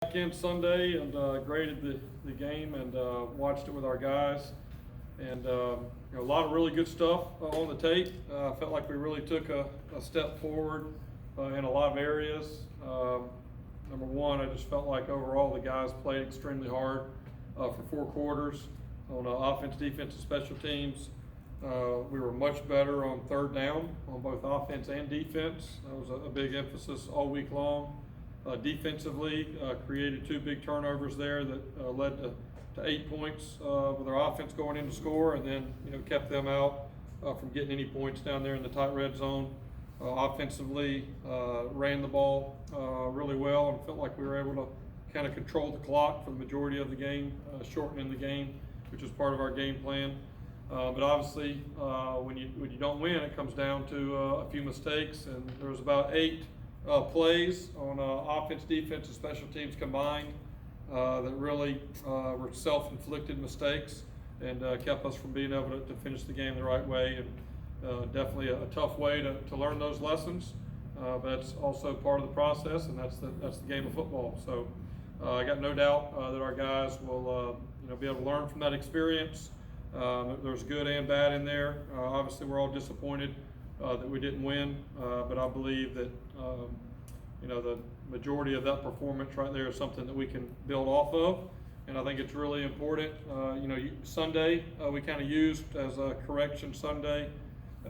Back in Sunday and graded the game and watched it with our guys. And a lot of really good stuff on the tape. Felt like we really took a step forward in a lot of areas. Number one, I just felt like overall the guys played extremely hard for 4 quarters on offense, defense, and special teams. We were much better on third down on both offense and defense. That was a big emphasis all week long. Defensively, created 2 big turnovers there that led to 8 points with our offense going in to score, and then kept them out from getting any points down there in the tight red zone. Offensively, ran the ball really well and felt like we were able to kind of control the clock for the majority of the game, shortening the game, which was part of our game plan. But obviously, when you don't win, it comes down to a few mistakes, and there was about 8 plays on offense, defense, and special teams combined that really were self-inflicted mistakes and kept us from being able to finish the game the right way. And definitely a tough way to learn those lessons, but it's also part of the process, and that's the game of football. So I got no doubt that our guys will be able to learn from that experience. There's good and bad in there. Obviously, we're all disappointed that we didn't win, but I believe that the majority of that performance right there is something that we can build off of, and I think it's really important. Sunday we kind of used as a correction Sunday,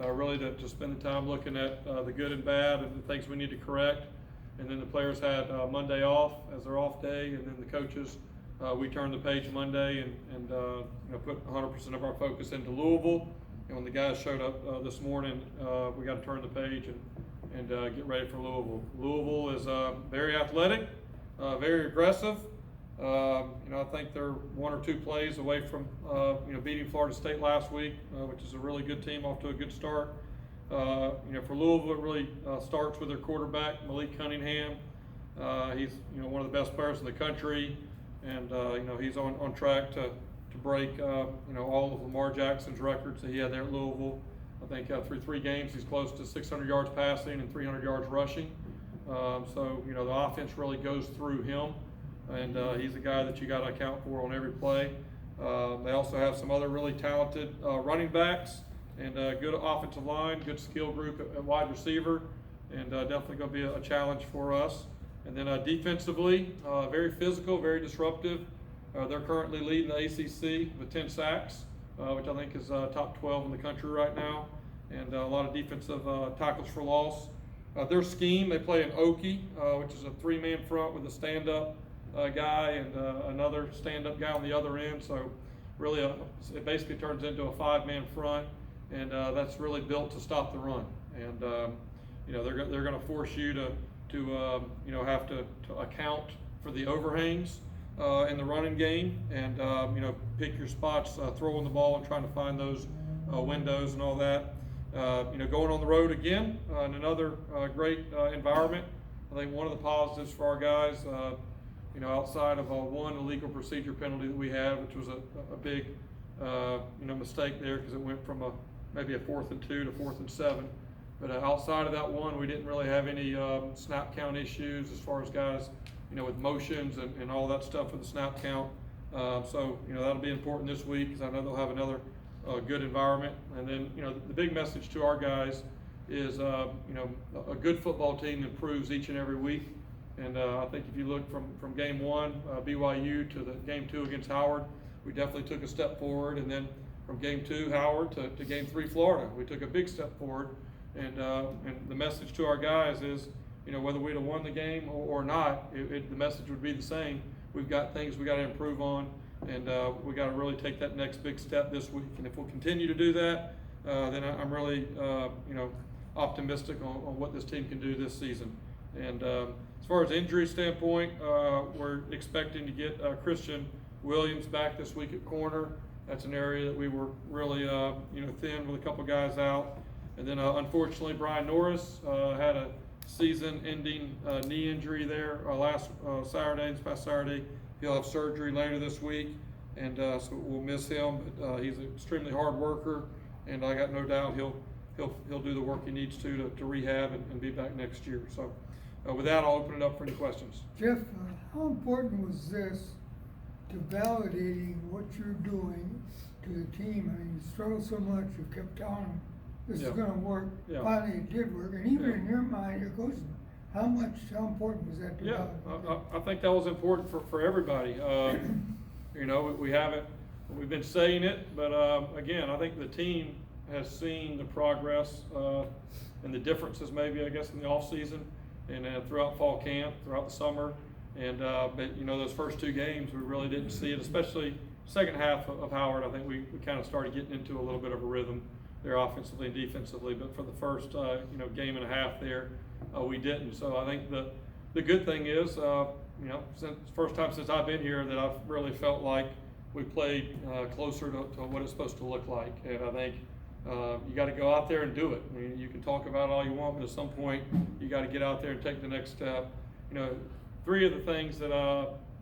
really to spend the time looking at the good and bad and the things we need to correct, and then the players had Monday off as their off day, and then the coaches we turned the page Monday and put 100% of our focus into Louisville. And when the guys showed up this morning, we got to turn the page and get ready for Louisville. Louisville is very athletic, very aggressive. I think they're 1 or 2 plays away from beating Florida State last week, which is a really good team, off to a good start. For Louisville, it really starts with their quarterback, Malik Cunningham. He's one of the best players in the country, and he's on track to break all of Lamar Jackson's records that he had there at Louisville. I think through 3 games he's close to 600 yards passing and 300 yards rushing. So the offense really goes through him, and he's a guy that you got to account for on every play. They also have some other really talented running backs and good offensive line, good skill group at wide receiver, and definitely going to be a challenge for us. And then defensively, very physical, very disruptive. They're currently leading the ACC with 10 sacks, which I think is top 12 in the country right now, and a lot of defensive tackles for loss. Their scheme, they play an Okie, which is a 3-man front with a stand-up guy and another stand-up guy on the other end. So really, it basically turns into a 5-man front, and that's really built to stop the run. And they're going to force you to have to account for the overhangs in the running game, and pick your spots, throwing the ball and trying to find those windows and all that. Going on the road again in another great environment. I think one of the positives for our guys, outside of one illegal procedure penalty that we had, which was a big mistake there because it went from maybe a 4th and 2 to 4th and 7. But outside of that one, we didn't really have any snap count issues as far as guys with motions and all that stuff with the snap count. So that'll be important this week because I know they'll have another good environment. And then the big message to our guys is a good football team improves each and every week. And I think if you look from game 1 BYU to the game 2 against Howard, we definitely took a step forward. And then from game 2 Howard to game 3 Florida, we took a big step forward. And the message to our guys is, whether we'd have won the game or not, the message would be the same. We've got things we got to improve on, and we got to really take that next big step this week. And if we'll continue to do that, then I'm really, optimistic on what this team can do this season. And as far as injury standpoint, we're expecting to get Christian Williams back this week at corner. That's an area that we were really, thin with a couple guys out. And then unfortunately, Brian Norris had a season-ending knee injury there this past Saturday. He'll have surgery later this week, and so we'll miss him. But he's an extremely hard worker, and I got no doubt he'll do the work he needs to rehab and be back next year. So with that, I'll open it up for any questions. Jeff, how important was this to validating what you're doing to the team? I mean, you struggled so much, you kept telling them this is gonna work. Yeah. Finally, it did work, and even in your mind, your coach, how important was that to validate? I think that was important for everybody. You know, we've been saying it, but again, I think the team has seen the progress and the differences maybe, I guess, in the off season and throughout fall camp, throughout the summer. And but you know, those first two games, we really didn't see it, especially second half of Howard. I think we kind of started getting into a little bit of a rhythm there offensively and defensively, but for the first you know, game and a half there, we didn't. So I think the good thing is, you know, since first time since I've been here that I've really felt like we played closer to what it's supposed to look like. And I think you got to go out there and do it. I mean, you can talk about it all you want, but at some point you got to get out there and take the next step. You know, three of the things that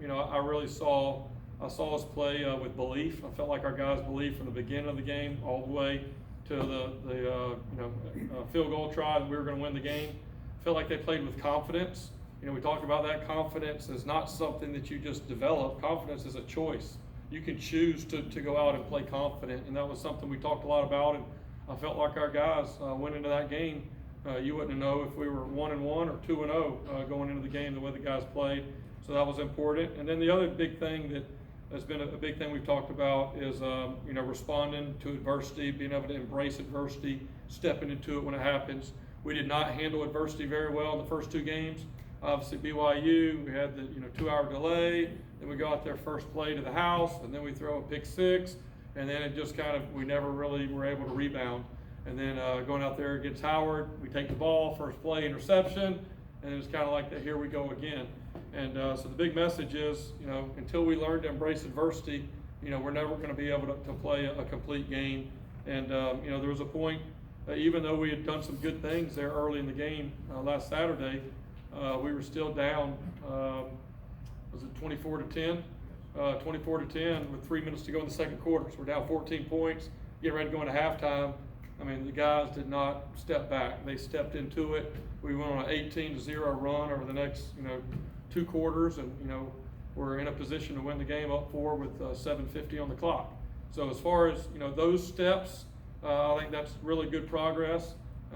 you know, I really saw us play with belief. I felt like our guys believed from the beginning of the game all the way to the you know, field goal try that we were going to win the game. I felt like they played with confidence. You know, we talked about that. Confidence is not something that you just develop. Confidence is a choice. You can choose to go out and play confident, and that was something we talked a lot about. And I felt like our guys went into that game. You wouldn't know if we were 1-1 or 2-0 going into the game the way the guys played. So that was important. And then the other big thing that has been a big thing we've talked about is you know, responding to adversity, being able to embrace adversity, stepping into it when it happens. We did not handle adversity very well in the first two games. Obviously BYU, we had the 2-hour delay, then we go out there first play to the house, and then we throw a pick six, and then it just kind of, we never really were able to rebound. And then going out there against Howard, we take the ball, first play, interception, and it's kind of like that, here we go again. And so the big message is, you know, until we learn to embrace adversity, you know, we're never going to be able to play a complete game. And you know, there was a point, even though we had done some good things there early in the game last Saturday, we were still down, was it 24-10? 24-10 with 3 minutes to go in the second quarter. So we're down 14 points, getting ready to go into halftime. I mean, the guys did not step back. They stepped into it. We went on an 18-0 run over the next, you know, 2 quarters, and you know, we're in a position to win the game up 4 with 7:50 on the clock. So as far as, you know, those steps, I think that's really good progress.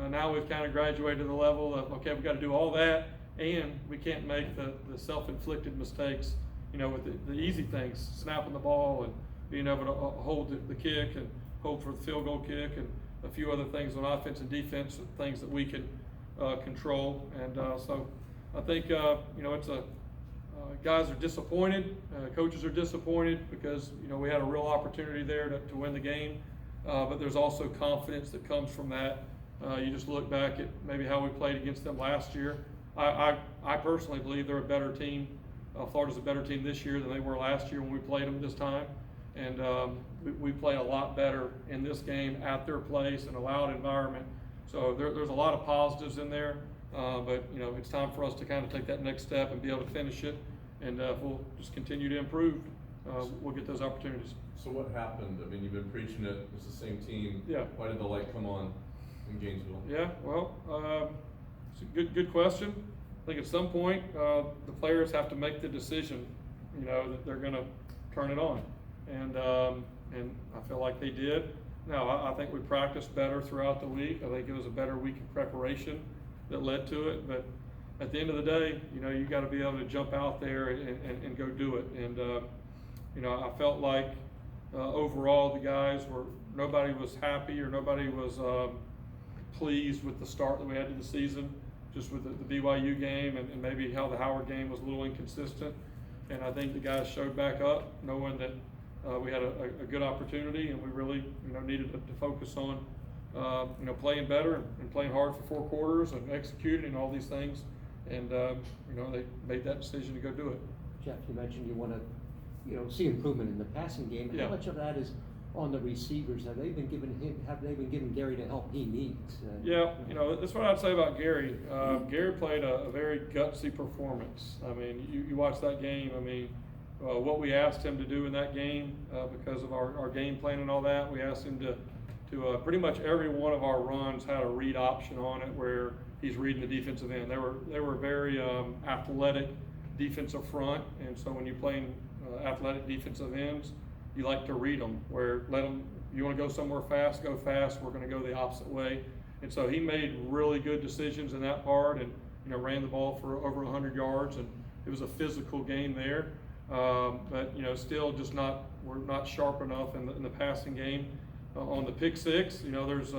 Now we've kind of graduated to the level of, okay, we've got to do all that, and we can't make the self-inflicted mistakes, you know, with the easy things, snapping the ball and being able to hold the kick and hold for the field goal kick, and a few other things on offense and defense, things that we can control. And so I think, you know, it's guys are disappointed, coaches are disappointed because, you know, we had a real opportunity there to win the game, but there's also confidence that comes from that. You just look back at maybe how we played against them last year. I personally believe they're a better team. Florida's a better team this year than they were last year when we played them this time. And we played a lot better in this game at their place in a loud environment. So there's a lot of positives in there, but you know, it's time for us to kind of take that next step and be able to finish it. And if we'll just continue to improve, we'll get those opportunities. So what happened? I mean, you've been preaching it. It's the same team. Yeah. Why did the light come on in Gainesville? Yeah, well, it's a good question. I think at some point the players have to make the decision, you know, that they're going to turn it on, and I feel like they did. Now I think we practiced better throughout the week. I think it was a better week of preparation that led to it. But at the end of the day, you know, you got to be able to jump out there and go do it. And you know, I felt like overall the guys nobody was happy or nobody was pleased with the start that we had to the season, just with the BYU game and maybe how the Howard game was a little inconsistent. And I think the guys showed back up knowing that we had a good opportunity, and we really, you know, needed to focus on you know, playing better and playing hard for 4 quarters and executing and all these things. And you know, they made that decision to go do it. Jeff, you mentioned you want to, you know, see improvement in the passing game. Yeah. How much of that is on the receivers? Have they been giving Gary the help he needs? Yeah, you know, that's what I'd say about Gary. Gary played a very gutsy performance. I mean, you watch that game. I mean, what we asked him to do in that game because of our game plan and all that, we asked him to pretty much every one of our runs had a read option on it where he's reading the defensive end. They were very athletic defensive front, and so when you're playing athletic defensive ends, you like to read them. You want to go somewhere fast, go fast. We're going to go the opposite way. And so he made really good decisions in that part, and ran the ball for over 100 yards, and it was a physical game there. But still just we're not sharp enough in the passing game. On the pick six, there's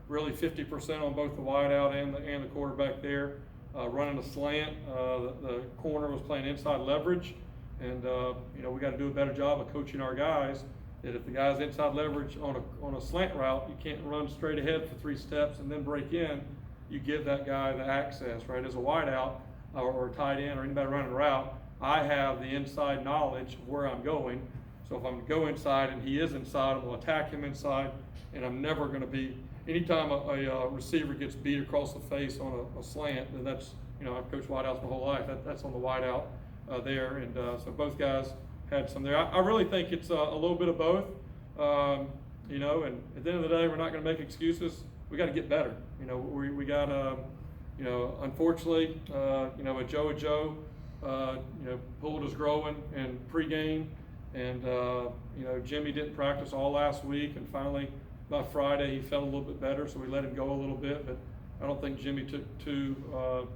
really 50% on both the wideout and the quarterback there. Running a slant, the corner was playing inside leverage, and we got to do a better job of coaching our guys. That if the guy's inside leverage on a slant route, you can't run straight ahead for 3 steps and then break in. You give that guy the access, right? As a wideout or tight end or anybody running a route, I have the inside knowledge of where I'm going. So if I'm going to go inside and he is inside, I'm going to attack him inside, and I'm never going to be. Anytime a receiver gets beat across the face on a slant, then that's, I've coached wideouts my whole life. That's on the wideout there, and so both guys had some there. I really think it's a little bit of both, and at the end of the day, we're not going to make excuses. We got to get better. We got unfortunately, a Joe pulled his growing in pregame, and Jimmy didn't practice all last week, and finally by Friday he felt a little bit better, so we let him go a little bit. But I don't think Jimmy took 2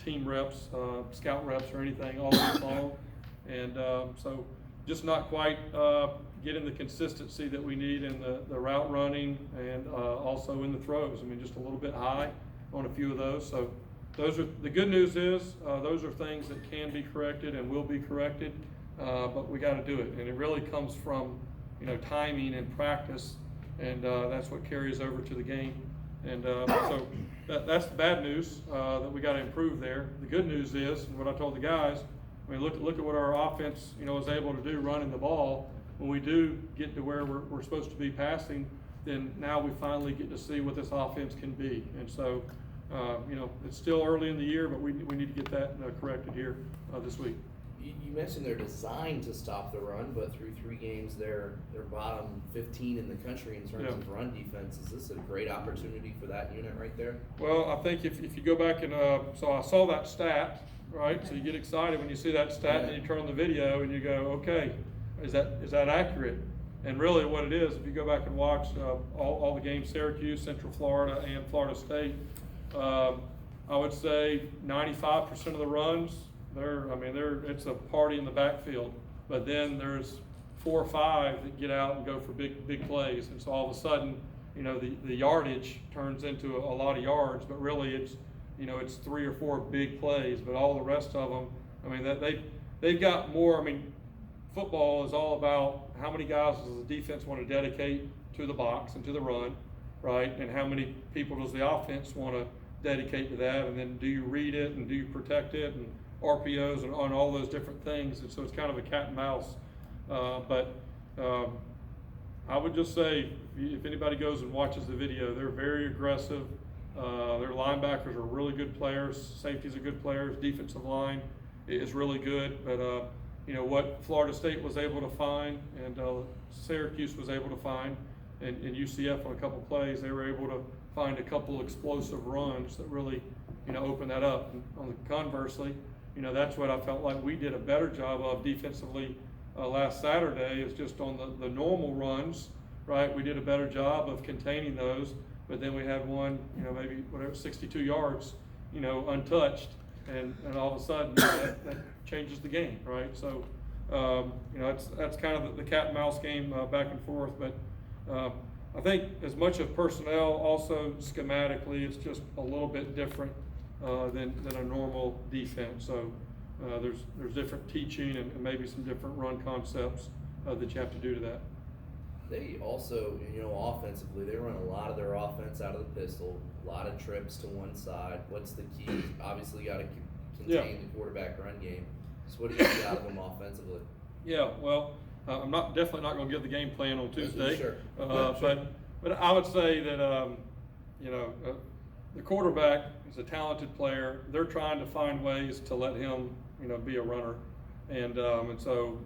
team reps, scout reps or anything all week long, and so just not quite getting the consistency that we need in the route running and also in the throws. I mean, just a little bit high on a few of those. So those are the good news is those are things that can be corrected and will be corrected, but we got to do it, and it really comes from timing and practice, and that's what carries over to the game. And so that's the bad news that we got to improve there. The good news is, and what I told the guys, I mean, look at what our offense was able to do running the ball. When we do get to where we're supposed to be passing, then now we finally get to see what this offense can be. And so it's still early in the year, but we need to get that corrected here this week. You mentioned they're designed to stop the run, but through 3 games, they're bottom 15 in the country in terms of run defense. Is this a great opportunity for that unit right there? Well, I think if you go back and so I saw that stat, right? So you get excited when you see that stat, and you turn on the video and you go, okay, is that accurate? And really, what it is, if you go back and watch all the games, Syracuse, Central Florida, and Florida State, I would say 95% of the runs. It's a party in the backfield, but then there's 4 or 5 that get out and go for big plays, and so all of a sudden, the yardage turns into a lot of yards, but really it's 3 or 4 big plays, but all the rest of them, they've got more. Football is all about how many guys does the defense want to dedicate to the box and to the run, right? And how many people does the offense want to dedicate to that? And then do you read it and do you protect it, and RPOs and on all those different things? And so it's kind of a cat and mouse. But I would just say, if anybody goes and watches the video, they're very aggressive. Their linebackers are really good players. Safeties are good players. Defensive line is really good. But what Florida State was able to find, and Syracuse was able to find, and UCF on a couple plays, they were able to find a couple explosive runs that really opened that up. And conversely, that's what I felt like we did a better job of defensively last Saturday, is just on the normal runs, right? We did a better job of containing those, but then we had one, maybe 62 yards, untouched, and all of a sudden that changes the game, right? So, that's kind of the cat and mouse game back and forth, but I think as much of personnel, also schematically, it's just a little bit different than a normal defense. So there's different teaching and maybe some different run concepts that you have to do to that. They also, offensively, they run a lot of their offense out of the pistol, a lot of trips to one side. What's the key? Obviously, got to contain the quarterback run game. So what do you get out of them offensively? Yeah, well, I'm definitely not going to give the game plan on Tuesday. Sure. But I would say that the quarterback is a talented player. They're trying to find ways to let him be a runner, and so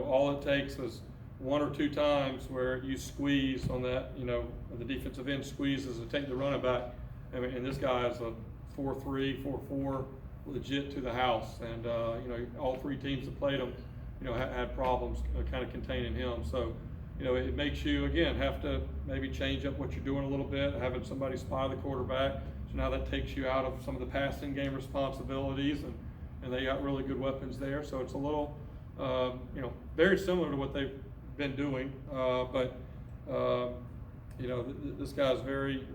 all it takes is 1 or 2 times where you squeeze on that, the defensive end squeezes to take the running back. And this guy is a 4-3, 4-4, legit to the house. And, you know, all three teams that played him, you know, had problems kind of containing him. So, you know, it makes you, again, have to maybe change up what you're doing a little bit, having somebody spy the quarterback. So now that takes you out of some of the passing game responsibilities, and they got really good weapons there. So it's a little, you know, very similar to what they've been doing. You know, this guy's very,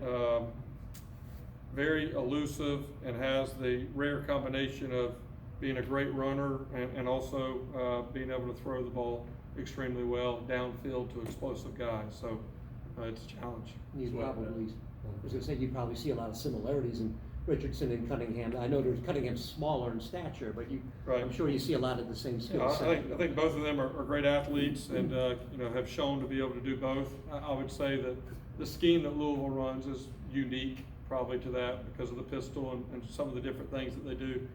very elusive and has the rare combination of being a great runner and also being able to throw the ball extremely well downfield to explosive guys. So it's a challenge. You So, probably, I was gonna say, you probably see a lot of similarities in Richardson and Cunningham. I know there's Cunningham's smaller in stature, but Right. I'm sure you see a lot of the same Yeah, skill I set. think both of them are great athletes and, you know, have shown to be able to do both. I would say that the scheme that Louisville runs is unique probably to that because of the pistol and some of the different things that they do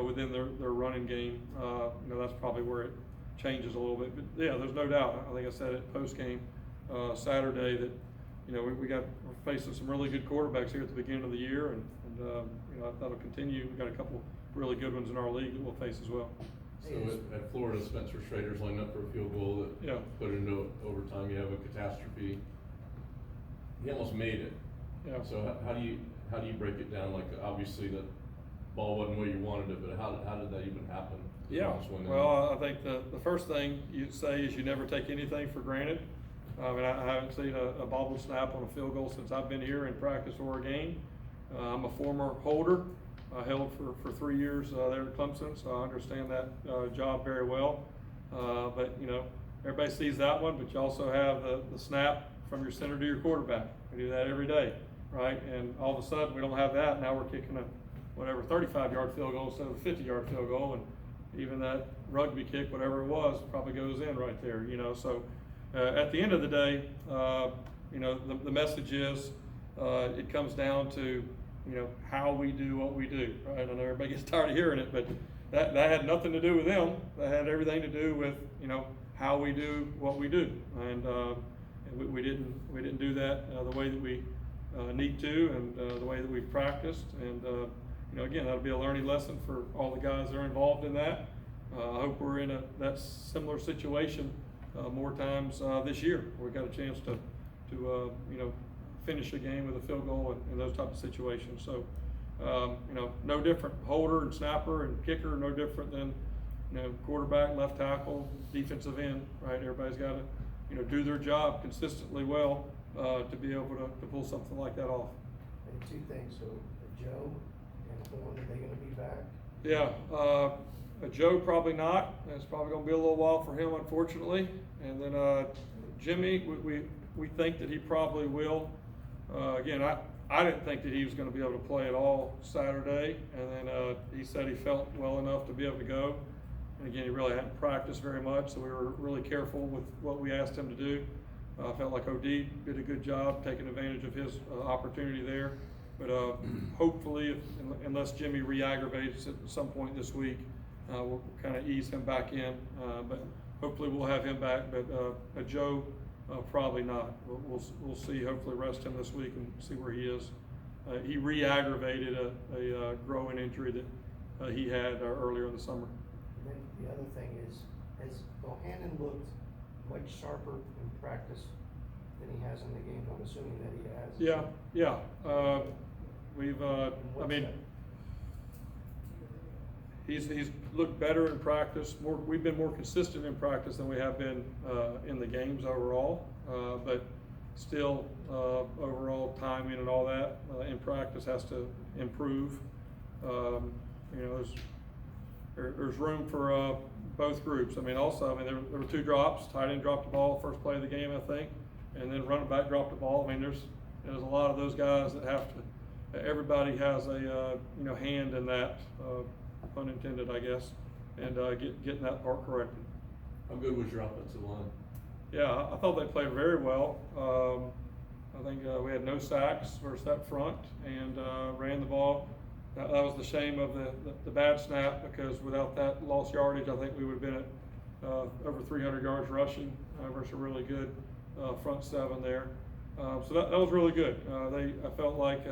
within their running game. You know, that's probably where it changes a little bit. But yeah, there's no doubt. I think I said it post game Saturday that, you know, we're facing some really good quarterbacks here at the beginning of the year, and you know, that'll continue. We've got a couple really good ones in our league that we'll face as well. So at Florida, Spencer Schrader's lined up for a field goal that Yeah. put it into overtime. You have a catastrophe. He almost made it. Yeah. So how do you break it down? Like, obviously the ball wasn't where you wanted it, but how did that even happen? Yeah, Almost went in. well, I think the first thing you say is you never take anything for granted. I mean, I haven't seen a bobble snap on a field goal since I've been here in practice or a game. I'm a former holder. I held for 3 years there at Clemson, so I understand that job very well. But, you know, everybody sees that one, but you also have the snap from your center to your quarterback. We do that every day, right? And all of a sudden, we don't have that. Now we're kicking a, 35-yard field goal instead of a 50-yard field goal. And even that rugby kick, whatever it was, probably goes in right there, you know. So at the end of the day, you know, the message is it comes down to, you know, how we do what we do, right? I know everybody gets tired of hearing it, but that had nothing to do with them. That had everything to do with, you know, how we do what we do. And we didn't do that the way that we need to, and the way that we've practiced. And you know, again, that'll be a learning lesson for all the guys that are involved in that. I hope we're in that similar situation more times this year. We've got a chance to you know, finish a game with a field goal in those type of situations. So you know, no different holder and snapper and kicker, no different than, you know, quarterback, left tackle, defensive end, right? Everybody's got to, you know, do their job consistently well to be able to pull something like that off. And two things, so Joe and Horn, are they gonna be back? Yeah, Joe probably not. It's probably gonna be a little while for him, unfortunately. And then Jimmy, we think that he probably will. Again, I didn't think that he was gonna be able to play at all Saturday. And then he said he felt well enough to be able to go. And again, he really hadn't practiced very much, so we were really careful with what we asked him to do. I felt like OD did a good job taking advantage of his opportunity there. But hopefully, unless Jimmy re-aggravates it at some point this week, we'll kind of ease him back in. But hopefully we'll have him back, but Joe, probably not. We'll see, hopefully rest him this week and see where he is. He re-aggravated a growing injury that he had earlier in the summer. And then the other thing is, has Bohannon looked much sharper in practice than he has in the game? I'm assuming that he has. Yeah. We've, And I what's mean, that? he's looked better in practice. We've been more consistent in practice than we have been in the games overall. But still, overall timing and all that in practice has to improve. You know, there's room for both groups. I mean, also, there were 2 drops. Tight end dropped the ball first play of the game, I think, and then running back dropped the ball. I mean, there's a lot of those guys that have to. Everybody has a you know, hand in that, pun intended, I guess, and getting that part corrected. How good was your offensive line? Yeah, I thought they played very well. I think we had no sacks versus that front, and ran the ball. That was the shame of the bad snap, because without that lost yardage, I think we would have been at over 300 yards rushing versus a really good front 7 there. So that was really good. I felt like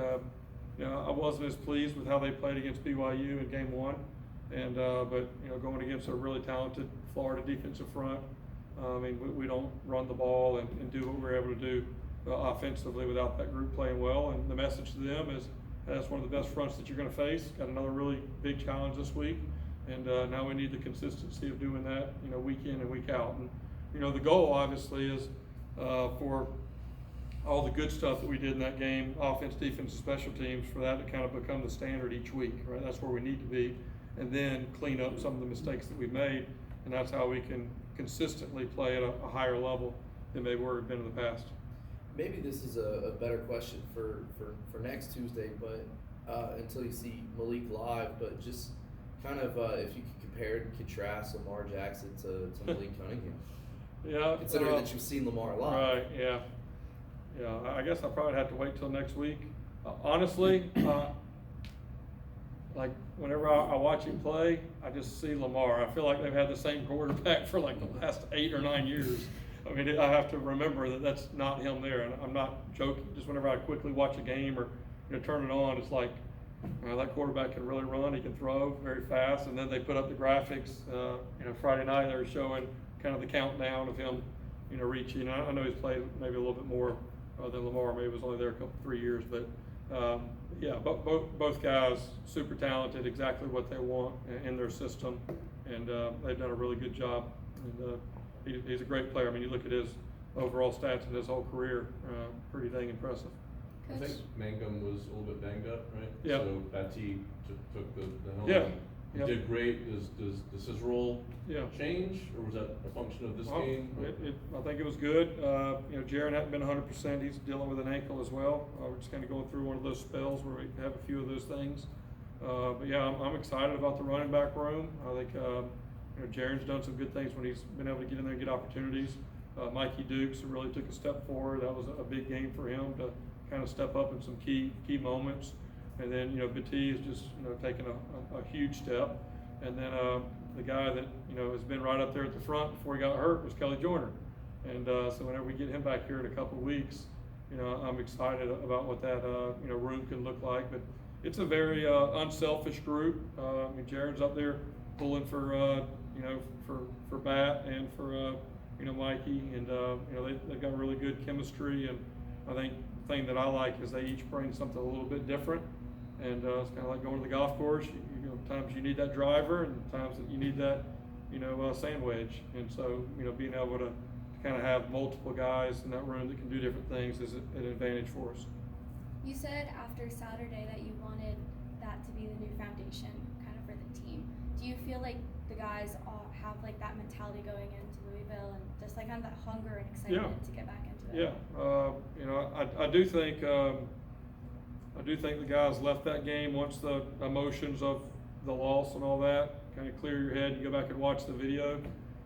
I wasn't as pleased with how they played against BYU in game one. And, but, going against a really talented Florida defensive front, I mean, we don't run the ball and do what we're able to do offensively without that group playing well. And the message to them is that's one of the best fronts that you're going to face. Got another really big challenge this week. And now we need the consistency of doing that, week in and week out. And, the goal obviously is for all the good stuff that we did in that game, offense, defense, and special teams, for that to kind of become the standard each week, right? That's where we need to be. And then clean up some of the mistakes that we've made. And that's how we can consistently play at a higher level than maybe where we've been in the past. Maybe this is a better question for next Tuesday, but until you see Malik live, but just kind of if you could compare and contrast Lamar Jackson to Malik Cunningham. Yeah. Considering that you've seen Lamar live. Right, yeah. Yeah, I guess I probably have to wait till next week. Honestly, like whenever I watch him play, I just see Lamar. I feel like they've had the same quarterback for like the last 8 or 9 years. I mean, I have to remember that that's not him there, and I'm not joking. Just whenever I quickly watch a game or turn it on, it's like that quarterback can really run. He can throw very fast, and then they put up the graphics. Friday night they were showing kind of the countdown of him, reaching. I know he's played maybe a little bit more than Lamar. Maybe was only there 3 years, but yeah, both guys super talented, exactly what they want in their system, and they've done a really good job. And he's a great player. I mean, you look at his overall stats in his whole career, pretty dang impressive. I think Mangum was a little bit banged up, right? Yeah. So Batty took the helm. Yeah. He Yep. did great. Does his role change, or was that a function of this Well, game? I think it was good. Jaron hadn't been 100%. He's dealing with an ankle as well. We're just kind of going through one of those spells where we have a few of those things. But yeah, I'm excited about the running back room. I think Jaron's done some good things when he's been able to get in there and get opportunities. Mikey Dukes really took a step forward. That was a big game for him to kind of step up in some key moments. And then, Batty is just, taking a huge step. And then the guy that, has been right up there at the front before he got hurt was Kelly Joyner. And so whenever we get him back here in a couple of weeks, I'm excited about what that, room can look like. But it's a very unselfish group. I mean, Jaron's up there pulling for, for Bat and for, Mikey. And, they've got really good chemistry. And I think the thing that I like is they each bring something a little bit different. And it's kind of like going to the golf course. Times you need that driver, and times that you need that, sand wedge. And so, being able to kind of have multiple guys in that room that can do different things is an advantage for us. You said after Saturday that you wanted that to be the new foundation kind of for the team. Do you feel like the guys all have like that mentality going into Louisville and just like kind of that hunger and excitement to get back into it? Yeah, I do think the guys left that game once the emotions of the loss and all that kind of clear your head and go back and watch the video.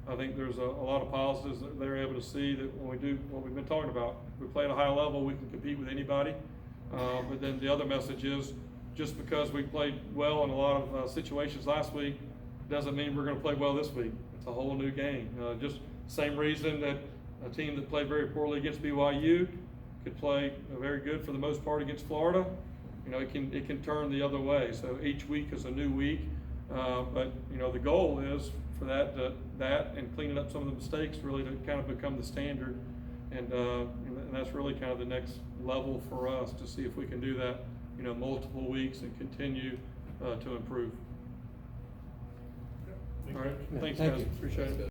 I think there's a lot of positives that they're able to see that when we do what we've been talking about, we play at a high level, we can compete with anybody. But then the other message is just because we played well in a lot of situations last week doesn't mean we're going to play well this week. It's a whole new game. Just same reason that a team that played very poorly against BYU could play very good for the most part against Florida. It can turn the other way. So each week is a new week. But the goal is for that and cleaning up some of the mistakes really to kind of become the standard. And that's really kind of the next level for us to see if we can do that, multiple weeks and continue to improve. All right. Thanks, Thank guys. you. Appreciate it.